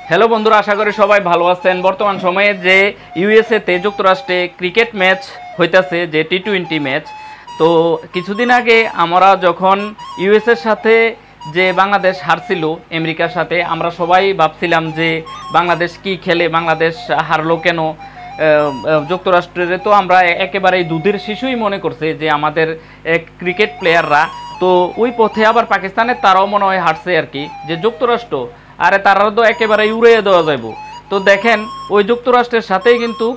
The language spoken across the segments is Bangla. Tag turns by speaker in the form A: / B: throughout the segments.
A: হ্যালো বন্ধুরা, আশা করি সবাই ভালো আছেন। বর্তমান সময়ে যে ইউএসএতে যুক্তরাষ্ট্রে ক্রিকেট ম্যাচ হইতাছে, যে টি-20 ম্যাচ, তো কিছুদিন আগে আমরা যখন ইউএসএর সাথে যে বাংলাদেশ হারছিল আমেরিকার সাথে, আমরা সবাই ভাবছিলাম যে বাংলাদেশ কি খেলে, বাংলাদেশ হারলো কেন। যুক্তরাষ্ট্রের তো আমরা একেবারেই দুধের শিশুই মনে করছে যে আমাদের ক্রিকেট প্লেয়াররা, তো ওই পথে আবার পাকিস্তানের তারাও মনে হয় হারছে আর কি, যে যুক্তরাষ্ট্র আরে তারা তো একেবারে উড়িয়ে দেওয়া যাইব। তো দেখেন ওই যুক্তরাষ্ট্রের সাথেই কিন্তু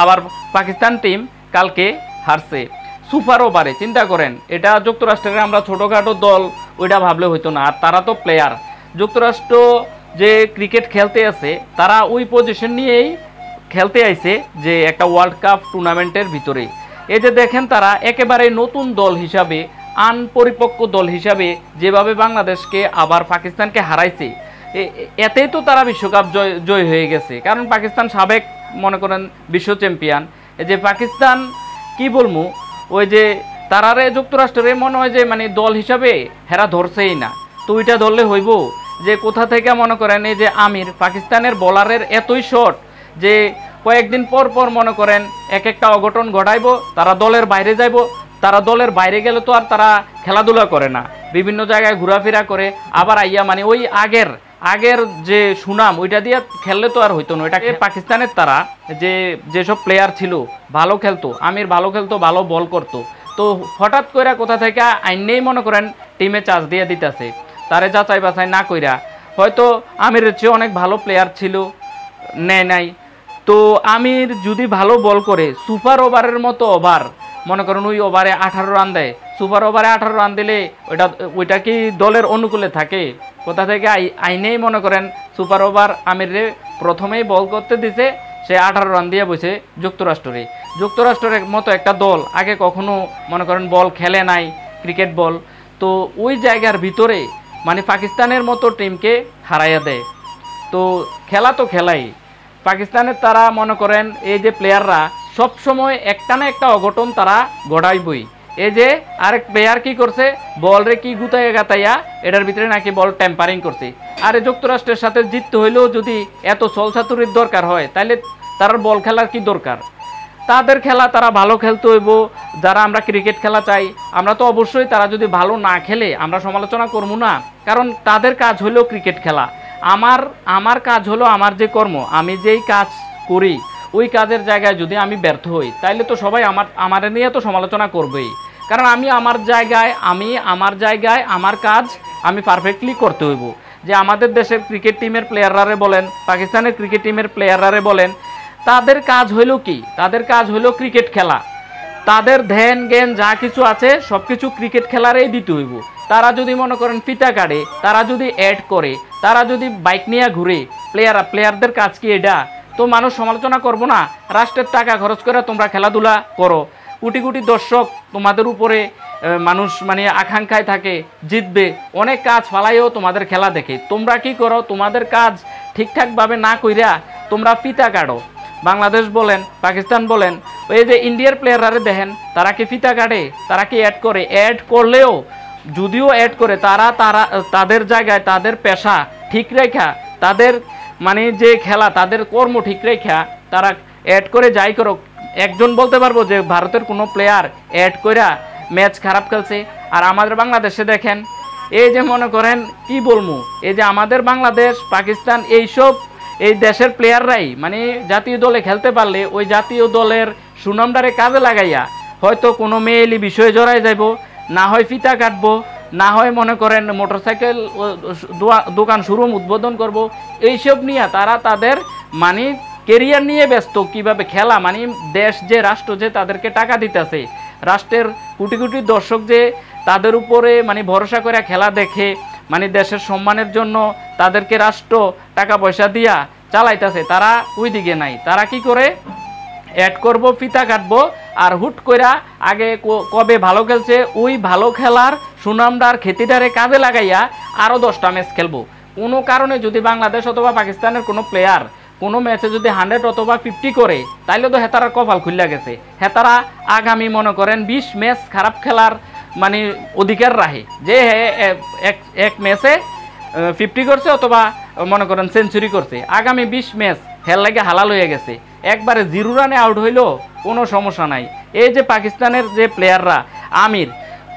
A: আবার পাকিস্তান টিম কালকে হারছে সুপার ওভারে। চিন্তা করেন, এটা যুক্তরাষ্ট্রের আমরা ছোটোখাটো দল ওইটা ভাবলে হইতো না, আর তারা তো প্লেয়ার। যুক্তরাষ্ট্র যে ক্রিকেট খেলতে আছে তারা ওই পজিশন নিয়েই খেলতে আইছে যে একটা ওয়ার্ল্ড কাপ টুর্নামেন্টের ভিতরে। এই যে দেখেন তারা একেবারে নতুন দল হিসাবে, আনপরিপক্ক দল হিসাবে যেভাবে বাংলাদেশকে আবার পাকিস্তানকে হারাইছে, এতেই তো তারা বিশ্বকাপ জয় হয়ে গেছে। কারণ পাকিস্তান সাবেক মনে করেন বিশ্ব চ্যাম্পিয়ন। এই যে পাকিস্তান কি বলবো, ওই যে তারারে যুক্তরাষ্ট্রের মনে হয় যে মানে দল হিসাবে হেরা ধরছেই না। তো ওইটা ধরলে হইব যে কোথা থেকে মনে করেন এই যে আমির, পাকিস্তানের বলারের এতই শট যে কয়েকদিন পর পর মনে করেন এক একটা অঘটন ঘটাইব, তারা দলের বাইরে যাইব। তারা দলের বাইরে গেলে তো আর তারা খেলাধুলা করে না, বিভিন্ন জায়গায় ঘোরাফেরা করে, আবার আইয়া মানে ওই আগের যে সুনাম ওইটা দিয়ে খেললে তো আর হইতো না। এটাকে পাকিস্তানের তারা যেসব প্লেয়ার ছিল ভালো খেলতো, আমির ভালো খেলতো, ভালো বল করতো, তো হঠাৎ করে কোথা থেকে আইনেই মনে করেন টিমে চার্জ দিয়ে দিতেছে, তারে যাচাই বাছাই না কইরা। হয়তো আমিরের চেয়ে অনেক ভালো প্লেয়ার ছিল, নেয় নাই। তো আমির যদি ভালো বল করে সুপার ওভারের মতো ওভার, মনে করেন ওই ওভারে 18 রান দেয়, সুপার ওভারে 18 রান দিলে ওইটা কি দলের অনুকূলে থাকে? কোথা থেকে আইনেই মনে করেন সুপার ওভার আমিরে প্রথমেই বল করতে দিছে, সে 18 রান দিয়ে বসে যুক্তরাষ্ট্রের মতো একটা দল আগে কখনো মনে করেন বল খেলে নাই, ক্রিকেট বল। তো ওই জায়গার ভিতরে মানে পাকিস্তানের মতো টিমকে হারাইয়া দেয়। তো খেলা তো খেলাই, পাকিস্তানের তারা মনে করেন এই যে প্লেয়াররা সব সময় একটা না একটা অঘটন তারা ঘটাইবই। এই যে আরেক প্লেয়ার কি করছে, বল রে কি গুতাইয়া গাতাইয়া এটার ভিতরে নাকি বল টেম্পারিং করছে। আরে যুক্তরাষ্ট্রের সাথে জিততে হইলেও যদি এত ছলছাতুরির দরকার হয়, তাহলে তার বল খেলার কি দরকার? তাদের খেলা তারা ভালো খেলতে হইব। যারা আমরা ক্রিকেট খেলা চাই, আমরা তো অবশ্যই তারা যদি ভালো না খেলে আমরা সমালোচনা করবো না, কারণ তাদের কাজ হলো ক্রিকেট খেলা। আমার কাজ হলো আমার যে কর্ম, আমি যেই কাজ করি ওই কাজের জায়গায় যদি আমি ব্যর্থ হই, তাইলে তো সবাই আমার নিয়ে তো সমালোচনা করবেই। কারণ আমি আমার জায়গায় আমার কাজ আমি পারফেক্টলি করতে হইব। যে আমাদের দেশের ক্রিকেট টিমের প্লেয়াররারে বলেন, পাকিস্তানের ক্রিকেট টিমের প্লেয়াররারে বলেন, তাদের কাজ হইল কি? তাদের কাজ হইল ক্রিকেট খেলা। তাদের ধ্যান জ্ঞান যা কিছু আছে সব কিছু ক্রিকেট খেলারেই দিতে হইব। তারা যদি মনে করেন ফিতা কাটে, তারা যদি অ্যাড করে, তারা যদি বাইক নিয়ে ঘুরে, প্লেয়ারদের কাজ কি এটা? তো মানুষ সমালোচনা করবো না? রাষ্ট্রের টাকা খরচ করে তোমরা খেলাধুলা করো, কোটি কোটি দর্শক তোমাদের উপরে মানুষ মানে আকাঙ্ক্ষায় থাকে জিতবে, অনেক কাজ ফালাইও তোমাদের খেলা দেখে। তোমরা কি করো? তোমাদের কাজ ঠিকঠাকভাবে না কইরা তোমরা ফিতা কাটো। বাংলাদেশ বলেন, পাকিস্তান বলেন, ওই যে ইন্ডিয়ার প্লেয়াররা দেখেন, তারা কি ফিতা কাটে? তারা কি অ্যাড করে? অ্যাড করলেও যদিও অ্যাড করে, তাদের জায়গায় তাদের পেশা ঠিক রেখা, তাদের মানে যে খেলা, তাদের কর্ম ঠিক রেখা তারা অ্যাড করে যাই করো। একজন বলতে পারবো যে ভারতের কোনো প্লেয়ার অ্যাড কইরা ম্যাচ খারাপ খেলছে? আর আমাদের বাংলাদেশে দেখেন, এই যে মনে করেন কি বলবো, এই যে আমাদের বাংলাদেশ, পাকিস্তান, এই দেশের প্লেয়াররাই মানে জাতীয় দলে খেলতে পারলে ওই জাতীয় দলের সুনামটারে কাজে লাগাইয়া হয়তো কোনো মেয়েলি বিষয়ে জড়াই যাইব, না হয় ফিতা কাটবো, না হয় মনে করেন মোটরসাইকেল দোকান শোরুম উদ্বোধন করব। এইসব নিয়ে তারা তাদের মানে কেরিয়ার নিয়ে ব্যস্ত, কিভাবে খেলা মানে দেশ যে রাষ্ট্র যে তাদেরকে টাকা দিতেছে, রাষ্ট্রের কোটি কোটি দর্শক যে তাদের উপরে মানে ভরসা করে খেলা দেখে, মানে দেশের সম্মানের জন্য তাদেরকে রাষ্ট্র টাকা পয়সা দিয়া চালাইতেছে, তারা ওই দিকে নাই। তারা কি করে? অ্যাড করব, ফিতা কাটবো, আর হুট কইরা আগে কবে ভালো খেলছে ওই ভালো খেলার সুনামদার খ্যাতিটারে কাজে লাগাইয়া আরও 10টা ম্যাচ খেলবো। কোনো কারণে যদি বাংলাদেশ অথবা পাকিস্তানের কোনো প্লেয়ার কোনো ম্যাচে যদি 100 অথবা 50 করে, তাইলে তো হেতারার কপাল খুললা গেছে। হেতারা আগামী মনে করেন 20 ম্যাচ খারাপ খেলার মানে অধিকার রাখে, যে এক ম্যাচে 50 করছে অথবা মনে করেন সেঞ্চুরি করছে, আগামী 20 ম্যাচ হেল লাগে হালাল হয়ে গেছে, একবারে 0 রানে আউট হইলো কোনো সমস্যা নাই। এই যে পাকিস্তানের যে প্লেয়াররা আমির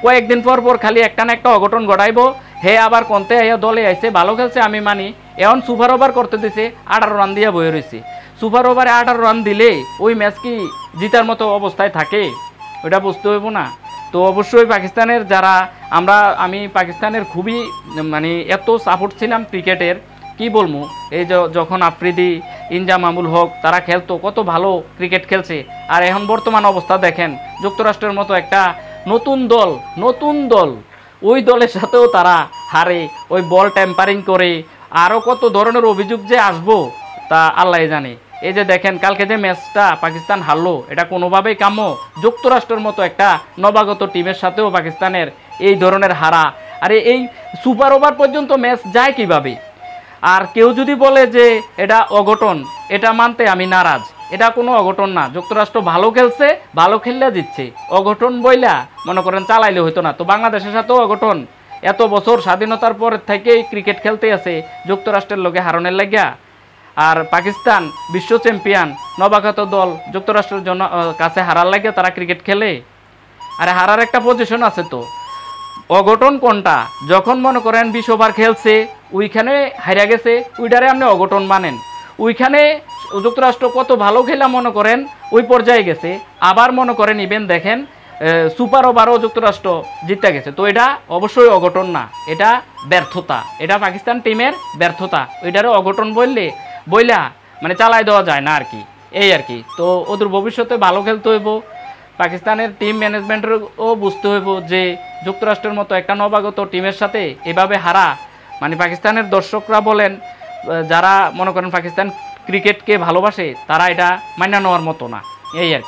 A: কয়েকদিন পর পর খালি একটা না একটা অঘটন ঘটাইবো, হে আবার কন্তে দলে আইছে ভালো খেলছে আমি মানি, এখন সুপার ওভার করতে দিছে 18 রান দিয়ে বয়ে রয়েছে। সুপার ওভারে 18 রান দিলে ওই ম্যাচ কি জিতার মতো অবস্থায় থাকে? ওটা বুঝতে হইব না। তো অবশ্যই পাকিস্তানের যারা আমি পাকিস্তানের খুবই মানে এত সাপোর্ট ছিলাম ক্রিকেটের, কি বলবো, এই যখন আফ্রিদি, ইনজামামুল হক তারা খেলতো কত ভালো ক্রিকেট খেলছে, আর এখন বর্তমান অবস্থা দেখেন যুক্তরাষ্ট্রের মতো একটা নতুন দল ওই দলের সাথেও তারা হারে, ওই বল ট্যাম্পারিং করে, আরও কত ধরনের অভিযোগ যে আসবো তা আল্লাহ জানে। এই যে দেখেন কালকে যে ম্যাচটা পাকিস্তান হারলো, এটা কোনোভাবেই কাম্য? যুক্তরাষ্ট্রের মতো একটা নবাগত টিমের সাথেও পাকিস্তানের এই ধরনের হারা, আরে এই সুপার ওভার পর্যন্ত ম্যাচ যায় কিভাবে? আর কেউ যদি বলে যে এটা অঘটন, এটা মানতে আমি নারাজ। এটা কোনো অঘটন না, যুক্তরাষ্ট্র ভালো খেলছে, ভালো খেললে জিতছে, অঘটন বইলা মনে করেন চালাইলে হইতো না। তো বাংলাদেশের সাথেও অঘটন, এত বছর স্বাধীনতার পর থেকেই ক্রিকেট খেলতে আছে যুক্তরাষ্ট্রের লোকে হারনের লাগিয়া, আর পাকিস্তান বিশ্ব চ্যাম্পিয়ন নবাগত দল যুক্তরাষ্ট্রের জন্য কাছে হারার লাগিয়া তারা ক্রিকেট খেলে। আরে হারার একটা পজিশন আছে। তো অঘটন কোনটা? যখন মনে করেন 20 ওভার খেলছে ওইখানে হারিয়া গেছে, ওইটারে আপনি অঘটন মানেন। ওইখানে যুক্তরাষ্ট্র কত ভালো খেলা মনে করেন ওই পর্যায়ে গেছে, আবার মনে করেন ইভেন দেখেন সুপার ওভারও যুক্তরাষ্ট্র জিতে গেছে। তো এটা অবশ্যই অঘটন না, এটা ব্যর্থতা, এটা পাকিস্তান টিমের ব্যর্থতা। ওইটারে অঘটন বইলা মানে চালাই দেওয়া যায় না আর কি, এই আর কি। তো ওদের ভবিষ্যতে ভালো খেলতে হইব, পাকিস্তানের টিম ম্যানেজমেন্টেরও বুঝতে হইব যে যুক্তরাষ্ট্রের মতো একটা নবাগত টিমের সাথে এভাবে হারা, মানে পাকিস্তানের দর্শকরা বলেন, যারা মনে করেন পাকিস্তান ক্রিকেটকে ভালোবাসে, তারা এটা মান্য নেওয়ার মতো না, এই আর কি।